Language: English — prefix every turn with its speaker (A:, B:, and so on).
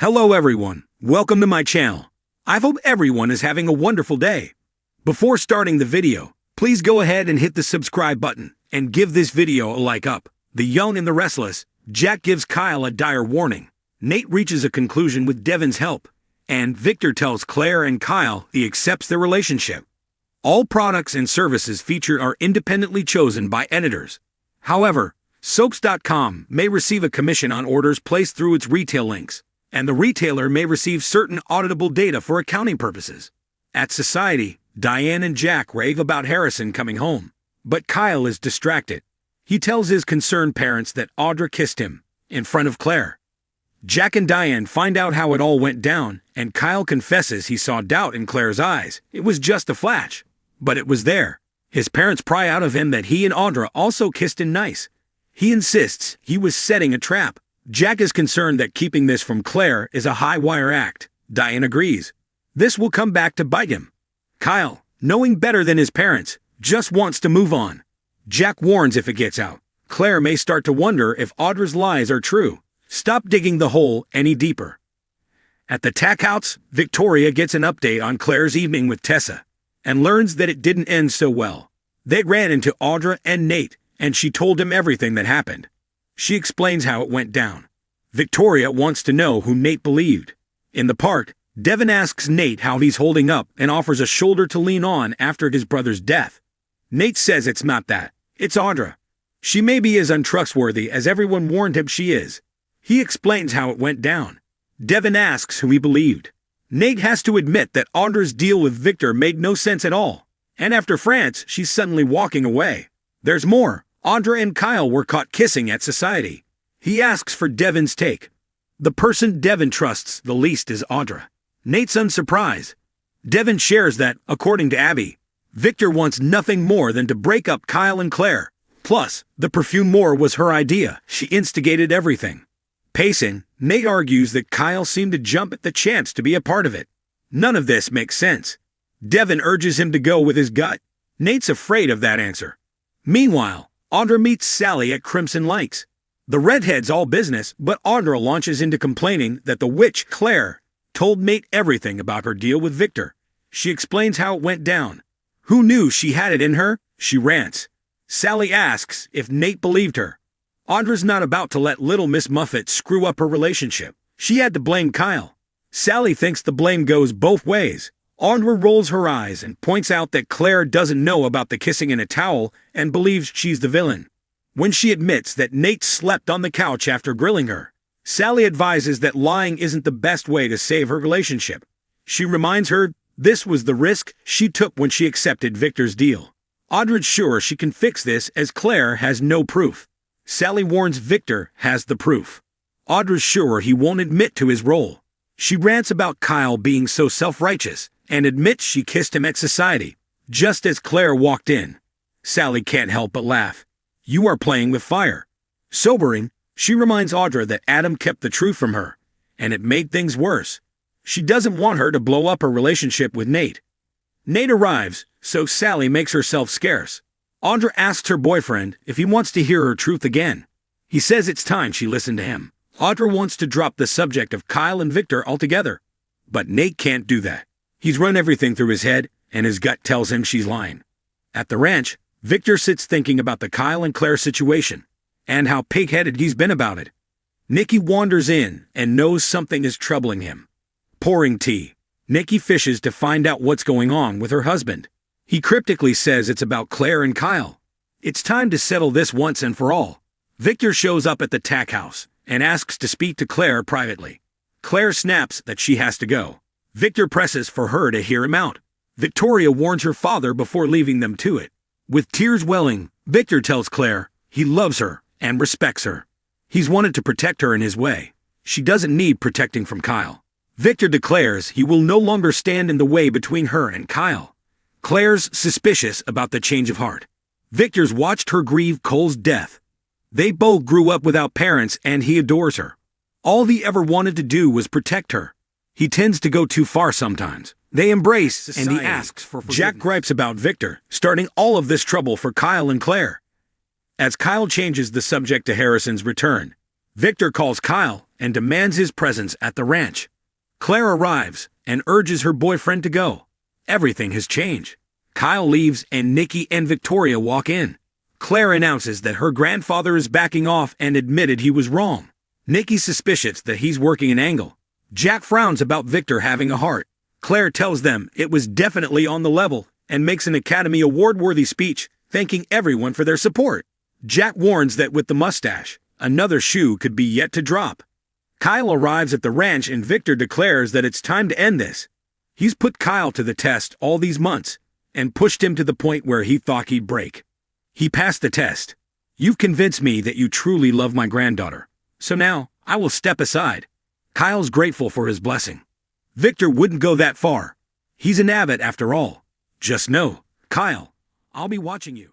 A: Hello everyone, welcome to my channel. I hope everyone is having a wonderful day. Before starting the video, please go ahead and hit the subscribe button and give this video a like up. The Young and the Restless, Jack gives Kyle a dire warning. Nate reaches a conclusion with Devin's help, and Victor tells Claire and Kyle he accepts their relationship. All products and services featured are independently chosen by editors. However, soaps.com may receive a commission on orders placed through its retail links, and the retailer may receive certain auditable data for accounting purposes. At Society, Diane and Jack rave about Harrison coming home, but Kyle is distracted. He tells his concerned parents that Audra kissed him in front of Claire. Jack and Diane find out how it all went down, and Kyle confesses he saw doubt in Claire's eyes. It was just a flash, but it was there. His parents pry out of him that he and Audra also kissed in Nice. He insists he was setting a trap. Jack is concerned that keeping this from Claire is a high-wire act. Diane agrees. This will come back to bite him. Kyle, knowing better than his parents, just wants to move on. Jack warns if it gets out, Claire may start to wonder if Audra's lies are true. Stop digging the hole any deeper. At the tack house, Victoria gets an update on Claire's evening with Tessa, and learns that it didn't end so well. They ran into Audra and Nate, and she told him everything that happened. She explains how it went down. Victoria wants to know who Nate believed. In the park, Devin asks Nate how he's holding up and offers a shoulder to lean on after his brother's death. Nate says it's not that, it's Audra. She may be as untrustworthy as everyone warned him she is. He explains how it went down. Devin asks who he believed. Nate has to admit that Audra's deal with Victor made no sense at all, and after France, she's suddenly walking away. There's more. Audra and Kyle were caught kissing at Society. He asks for Devin's take. The person Devin trusts the least is Audra. Nate's unsurprised. Devin shares that, according to Abby, Victor wants nothing more than to break up Kyle and Claire. Plus, the perfume war was her idea. She instigated everything. Pacing, Nate argues that Kyle seemed to jump at the chance to be a part of it. None of this makes sense. Devin urges him to go with his gut. Nate's afraid of that answer. Meanwhile, Audra meets Sally at Crimson Lights. The redhead's all business, but Audra launches into complaining that the witch, Claire, told Nate everything about her deal with Victor. She explains how it went down. Who knew she had it in her? She rants. Sally asks if Nate believed her. Audra's not about to let Little Miss Muffet screw up her relationship. She had to blame Kyle. Sally thinks the blame goes both ways. Audra rolls her eyes and points out that Claire doesn't know about the kissing in a towel and believes she's the villain. When she admits that Nate slept on the couch after grilling her, Sally advises that lying isn't the best way to save her relationship. She reminds her this was the risk she took when she accepted Victor's deal. Audra's sure she can fix this as Claire has no proof. Sally warns Victor has the proof. Audra's sure he won't admit to his role. She rants about Kyle being so self-righteous and admits she kissed him at Society, just as Claire walked in. Sally can't help but laugh. You are playing with fire. Sobering, she reminds Audra that Adam kept the truth from her, and it made things worse. She doesn't want her to blow up her relationship with Nate. Nate arrives, so Sally makes herself scarce. Audra asks her boyfriend if he wants to hear her truth again. He says it's time she listened to him. Audra wants to drop the subject of Kyle and Victor altogether, but Nate can't do that. He's run everything through his head, and his gut tells him she's lying. At the ranch, Victor sits thinking about the Kyle and Claire situation, and how pig-headed he's been about it. Nikki wanders in and knows something is troubling him. Pouring tea, Nikki fishes to find out what's going on with her husband. He cryptically says it's about Claire and Kyle. It's time to settle this once and for all. Victor shows up at the tack house and asks to speak to Claire privately. Claire snaps that she has to go. Victor presses for her to hear him out. Victoria warns her father before leaving them to it. With tears welling, Victor tells Claire he loves her and respects her. He's wanted to protect her in his way. She doesn't need protecting from Kyle. Victor declares he will no longer stand in the way between her and Kyle. Claire's suspicious about the change of heart. Victor's watched her grieve Cole's death. They both grew up without parents and he adores her. All he ever wanted to do was protect her. He tends to go too far sometimes. They embrace Society, and he asks for forgiveness. Jack gripes about Victor, starting all of this trouble for Kyle and Claire. As Kyle changes the subject to Harrison's return, Victor calls Kyle and demands his presence at the ranch. Claire arrives and urges her boyfriend to go. Everything has changed. Kyle leaves and Nikki and Victoria walk in. Claire announces that her grandfather is backing off and admitted he was wrong. Nikki's suspicious that he's working an angle. Jack frowns about Victor having a heart. Claire tells them it was definitely on the level and makes an Academy Award-worthy speech, thanking everyone for their support. Jack warns that with the mustache, another shoe could be yet to drop. Kyle arrives at the ranch and Victor declares that it's time to end this. He's put Kyle to the test all these months and pushed him to the point where he thought he'd break. He passed the test. You've convinced me that you truly love my granddaughter. So now, I will step aside. Kyle's grateful for his blessing. Victor wouldn't go that far. He's an abbot after all. Just know, Kyle, I'll be watching you.